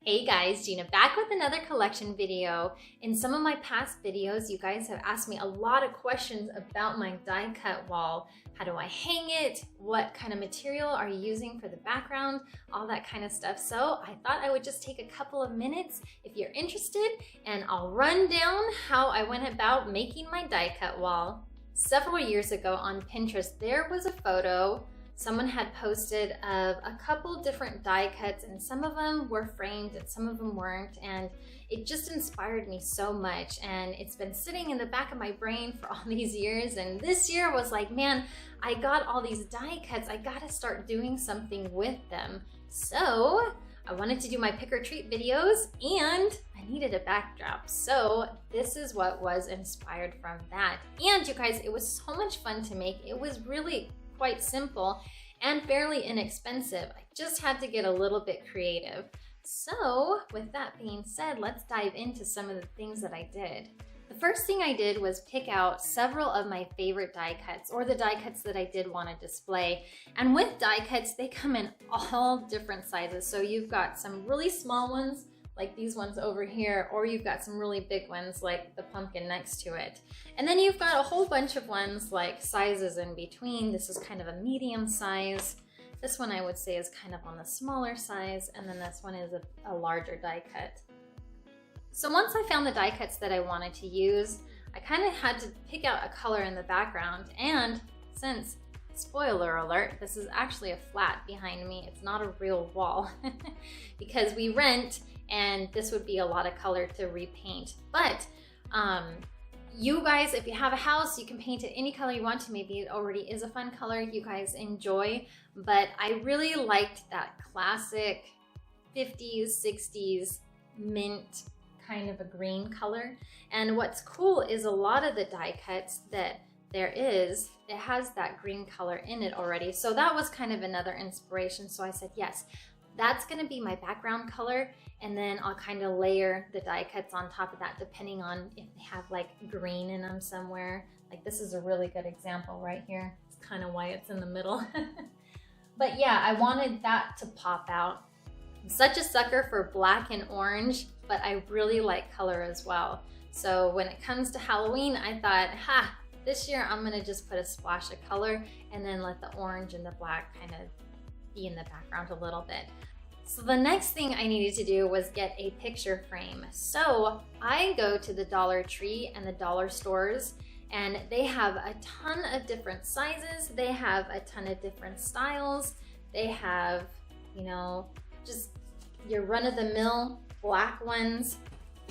Hey guys, Gina back with another collection video. In some of my past videos, you guys have asked me a lot of questions about my die cut wall. How do I hang it? What kind of material are you using for the background? All that kind of stuff. So I thought I would just take a couple of minutes if you're interested, and I'll run down how I went about making my die cut wall. Several years ago on Pinterest, there was a photo someone had posted of a couple different die cuts, and some of them were framed and some of them weren't, and it just inspired me so much, and it's been sitting in the back of my brain for all these years. And this year was like, man, I got all these die cuts, I gotta start doing something with them. So I wanted to do my pick or treat videos and I needed a backdrop. So this is what was inspired from that. And you guys, it was so much fun to make. It was really quite simple and fairly inexpensive. I just had to get a little bit creative. So with that being said, let's dive into some of the things that I did. The first thing I did was pick out several of my favorite die cuts, or the die cuts that I did want to display. And with die cuts, they come in all different sizes. So you've got some really small ones like these ones over here, or you've got some really big ones like the pumpkin next to it. And then you've got a whole bunch of ones like sizes in between. This is kind of a medium size. This one I would say is kind of on the smaller size, and then this one is a larger die cut. So once I found the die cuts that I wanted to use, I kind of had to pick out a color in the background, and since, spoiler alert, this is actually a flat behind me, it's not a real wall, because we rent, and this would be a lot of color to repaint. But you guys, if you have a house, you can paint it any color you want to. Maybe it already is a fun color you guys enjoy, but I really liked that classic 50s, 60s mint kind of a green color. And what's cool is a lot of the die cuts that it has that green color in it already. So that was kind of another inspiration. So I said, yes, that's gonna be my background color, and then I'll kind of layer the die cuts on top of that depending on if they have like green in them somewhere. Like this is a really good example right here. It's kind of why it's in the middle. But yeah, I wanted that to pop out. I'm such a sucker for black and orange, but I really like color as well. So when it comes to Halloween, I thought, this year I'm gonna just put a splash of color and then let the orange and the black kind of be in the background a little bit. So the next thing I needed to do was get a picture frame. So I go to the Dollar Tree and the dollar stores, and they have a ton of different sizes. They have a ton of different styles. They have, you know, just your run-of-the-mill black ones.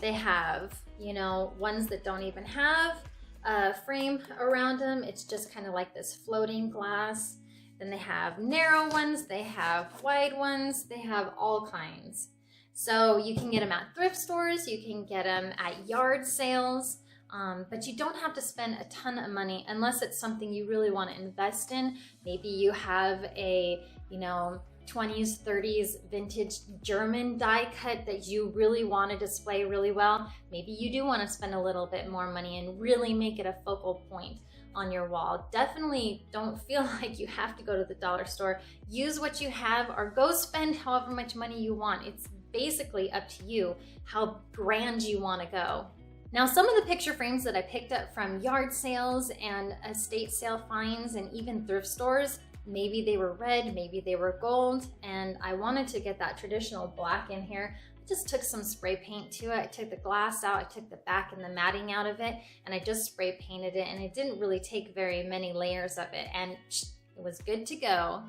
They have, you know, ones that don't even have a frame around them. It's just kind of like this floating glass. Then they have narrow ones, they have wide ones, they have all kinds. So you can get them at thrift stores, you can get them at yard sales, but you don't have to spend a ton of money unless it's something you really want to invest in. Maybe you have a, you know, 20s, 30s vintage German die cut that you really want to display really well. Maybe you do want to spend a little bit more money and really make it a focal point on your wall. Definitely don't feel like you have to go to the dollar store. Use what you have, or go spend however much money you want. It's basically up to you how grand you want to go. Now, some of the picture frames that I picked up from yard sales and estate sale finds and even thrift stores, maybe they were red, maybe they were gold, and I wanted to get that traditional black in here. I just took some spray paint to it. I took the glass out, I took the back and the matting out of it, and I just spray painted it, and it didn't really take very many layers of it, and it was good to go.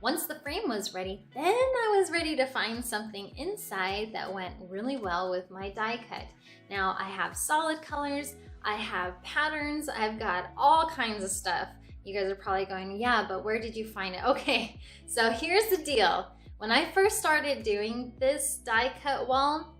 Once the frame was ready, then I was ready to find something inside that went really well with my die cut. Now I have solid colors, I have patterns, I've got all kinds of stuff. You guys are probably going, yeah, but where did you find it? Okay, so here's the deal. When I first started doing this die cut wall,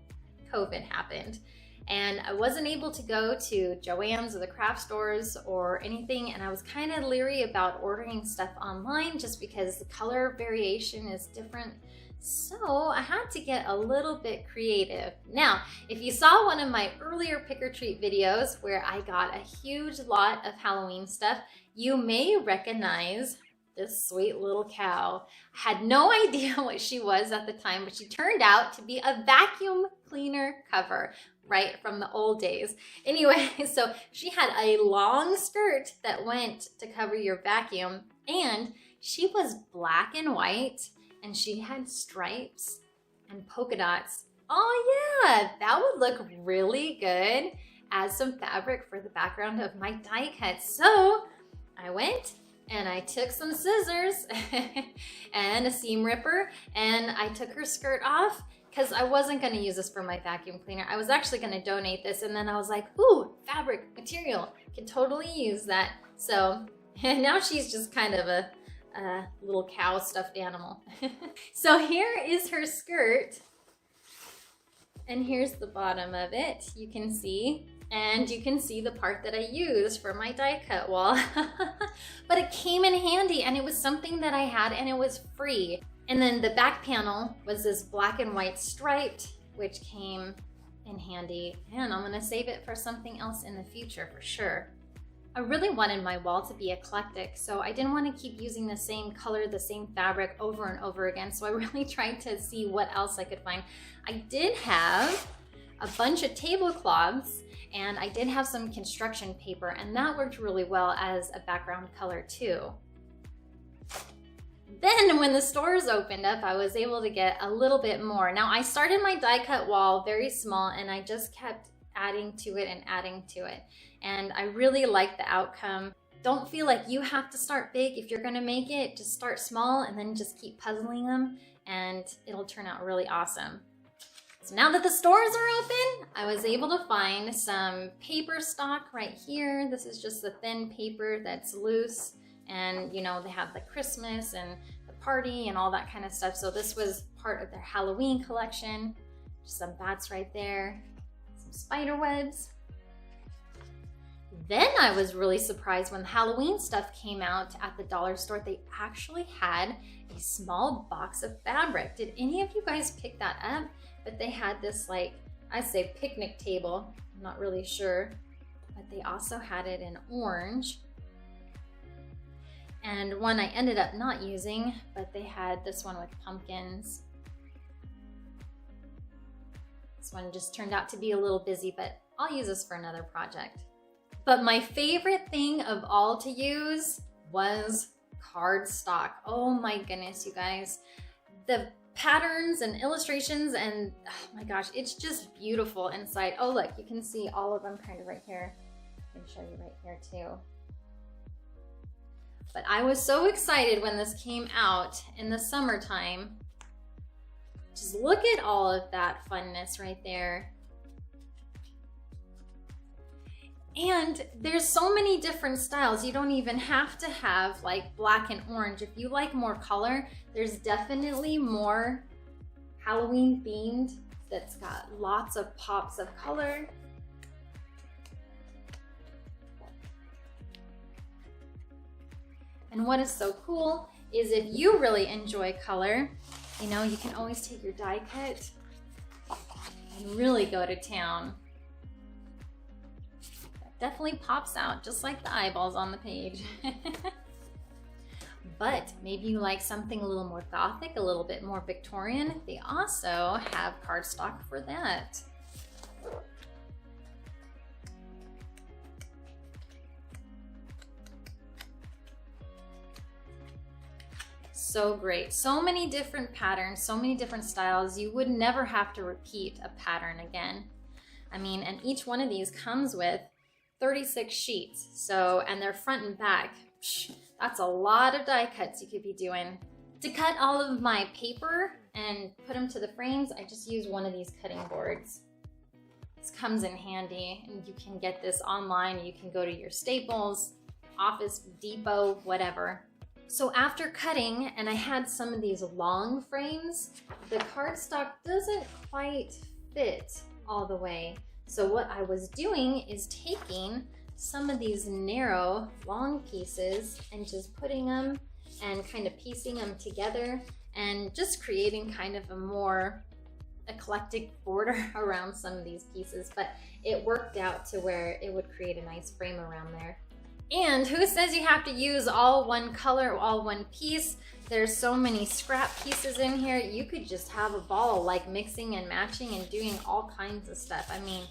COVID happened, and I wasn't able to go to Joann's or the craft stores or anything, and I was kind of leery about ordering stuff online just because the color variation is different. So I had to get a little bit creative. Now, if you saw one of my earlier pick or treat videos where I got a huge lot of Halloween stuff, you may recognize this sweet little cow. I had no idea what she was at the time, but she turned out to be a vacuum cleaner cover, right from the old days. Anyway, so she had a long skirt that went to cover your vacuum, and she was black and white, and she had stripes and polka dots. Oh yeah, that would look really good as some fabric for the background of my die cut. So I went and I took some scissors and a seam ripper, and I took her skirt off because I wasn't going to use this for my vacuum cleaner. I was actually going to donate this, and then I was like, ooh, fabric, material, can totally use that. So now she's just kind of a little cow stuffed animal. So here is her skirt, and here's the bottom of it. You can see. And you can see the part that I used for my die cut wall. But it came in handy, and it was something that I had, and it was free. And then the back panel was this black and white striped, which came in handy. And I'm gonna save it for something else in the future for sure. I really wanted my wall to be eclectic, so I didn't want to keep using the same color, the same fabric over and over again. So I really tried to see what else I could find. I did have a bunch of tablecloths, and I did have some construction paper, and that worked really well as a background color too. Then when the stores opened up, I was able to get a little bit more. Now I started my die cut wall very small, and I just kept adding to it and adding to it. And I really like the outcome. Don't feel like you have to start big if you're gonna make it. Just start small and then just keep puzzling them, and it'll turn out really awesome. So now that the stores are open, I was able to find some paper stock right here. This is just the thin paper that's loose, and you know, they have the Christmas and the party and all that kind of stuff. So this was part of their Halloween collection. Just some bats right there, some spider webs. Then I was really surprised when the Halloween stuff came out at the dollar store. They actually had a small box of fabric. Did any of you guys pick that up? But they had this, like, I say picnic table, I'm not really sure, but they also had it in orange. And one I ended up not using, but they had this one with pumpkins. This one just turned out to be a little busy, but I'll use this for another project. But my favorite thing of all to use was cardstock. Oh my goodness, you guys. The patterns and illustrations, and oh my gosh, it's just beautiful inside. Oh look, you can see all of them kind of right here. I can show you right here too. But I was so excited when this came out in the summertime. Just look at all of that funness right there. And there's so many different styles. You don't even have to have like black and orange. If you like more color, there's definitely more Halloween themed that's got lots of pops of color. And what is so cool is if you really enjoy color, you know, you can always take your die cut and really go to town. Definitely pops out just like the eyeballs on the page. But maybe you like something a little more gothic, a little bit more Victorian. They also have cardstock for that. So great. So many different patterns, so many different styles. You would never have to repeat a pattern again. I mean, and each one of these comes with 36 sheets, so, and they're front and back. That's a lot of die cuts you could be doing. To cut all of my paper and put them to the frames, I just use one of these cutting boards. This comes in handy, and you can get this online. You can go to your Staples, Office Depot, whatever. So after cutting, and I had some of these long frames, the cardstock doesn't quite fit all the way. So what I was doing is taking some of these narrow, long pieces and just putting them and kind of piecing them together and just creating kind of a more eclectic border around some of these pieces. But it worked out to where it would create a nice frame around there. And who says you have to use all one color, all one piece? There's so many scrap pieces in here. You could just have a ball, like mixing and matching and doing all kinds of stuff. I mean,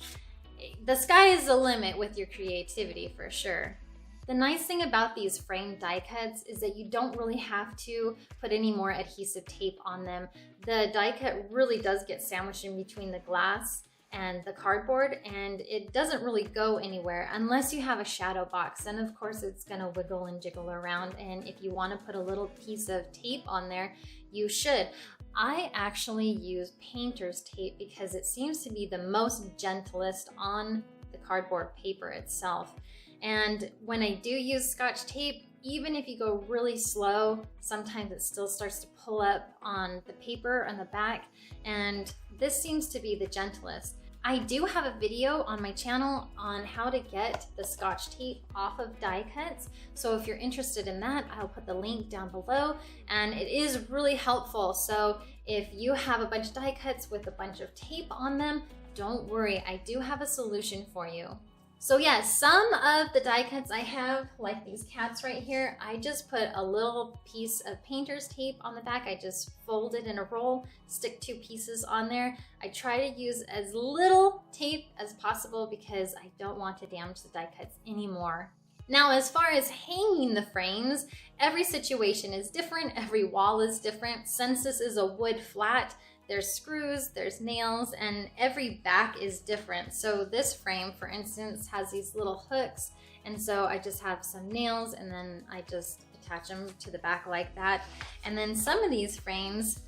the sky is the limit with your creativity for sure. The nice thing about these framed die cuts is that you don't really have to put any more adhesive tape on them. The die cut really does get sandwiched in between the glass and the cardboard, and it doesn't really go anywhere unless you have a shadow box. And of course it's gonna wiggle and jiggle around, and if you want to put a little piece of tape on there, you should. I actually use painter's tape because it seems to be the most gentlest on the cardboard paper itself. And when I do use Scotch tape, even if you go really slow, sometimes it still starts to pull up on the paper on the back, and this seems to be the gentlest. I do have a video on my channel on how to get the Scotch tape off of die cuts. So if you're interested in that, I'll put the link down below, and it is really helpful. So if you have a bunch of die cuts with a bunch of tape on them, don't worry, I do have a solution for you. So yeah, some of the die cuts I have, like these cats right here, I just put a little piece of painter's tape on the back. I just fold it in a roll, stick 2 pieces on there. I try to use as little tape as possible because I don't want to damage the die cuts anymore. Now, as far as hanging the frames, every situation is different, every wall is different. Since this is a wood flat, there's screws, there's nails, and every back is different. So this frame, for instance, has these little hooks, and so I just have some nails and then I just attach them to the back like that. And then some of these frames,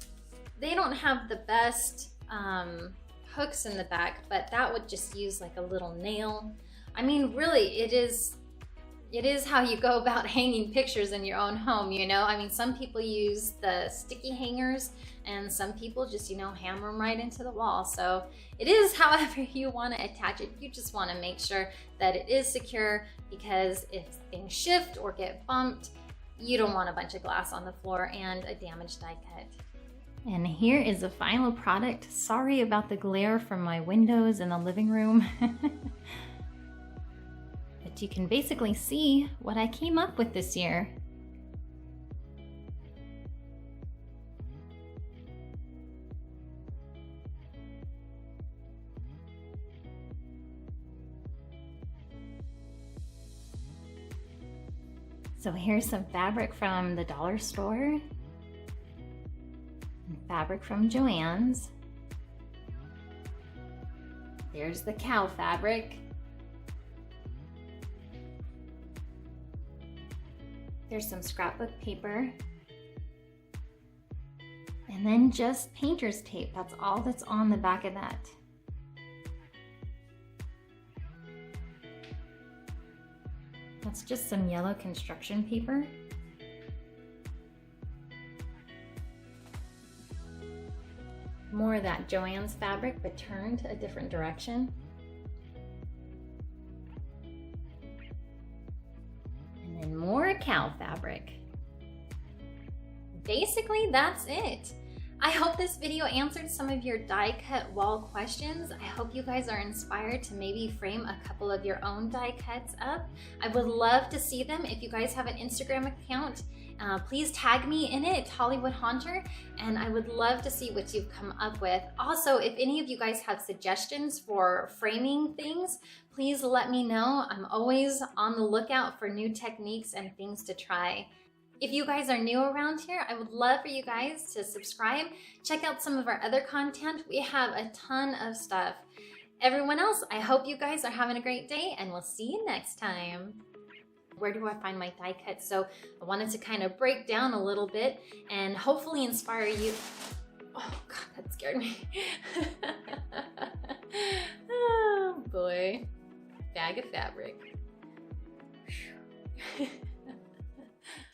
they don't have the best hooks in the back, but that would just use like a little nail. I mean, really, it is how you go about hanging pictures in your own home, you know? I mean, some people use the sticky hangers and some people just, you know, hammer them right into the wall. So it is however you want to attach it. You just want to make sure that it is secure, because if things shift or get bumped, you don't want a bunch of glass on the floor and a damaged die cut. And here is the final product. Sorry about the glare from my windows in the living room. But you can basically see what I came up with this year. So here's some fabric from the dollar store, and fabric from Joann's. There's the cow fabric. There's some scrapbook paper. And then just painter's tape. That's all that's on the back of that. That's just some yellow construction paper. More of that Joann's fabric, but turned a different direction. And then more cow fabric. Basically, that's it. I hope this video answered some of your die cut wall questions. I hope you guys are inspired to maybe frame a couple of your own die cuts up. I would love to see them. If you guys have an Instagram account, please tag me in it, Hollywood Haunter, and I would love to see what you've come up with. Also, if any of you guys have suggestions for framing things, please let me know. I'm always on the lookout for new techniques and things to try. If you guys are new around here, I would love for you guys to subscribe. Check out some of our other content. We have a ton of stuff. Everyone else, I hope you guys are having a great day, and we'll see you next time. Where do I find my die cuts? So I wanted to kind of break down a little bit and hopefully inspire you. Oh God, that scared me. Oh boy, bag of fabric.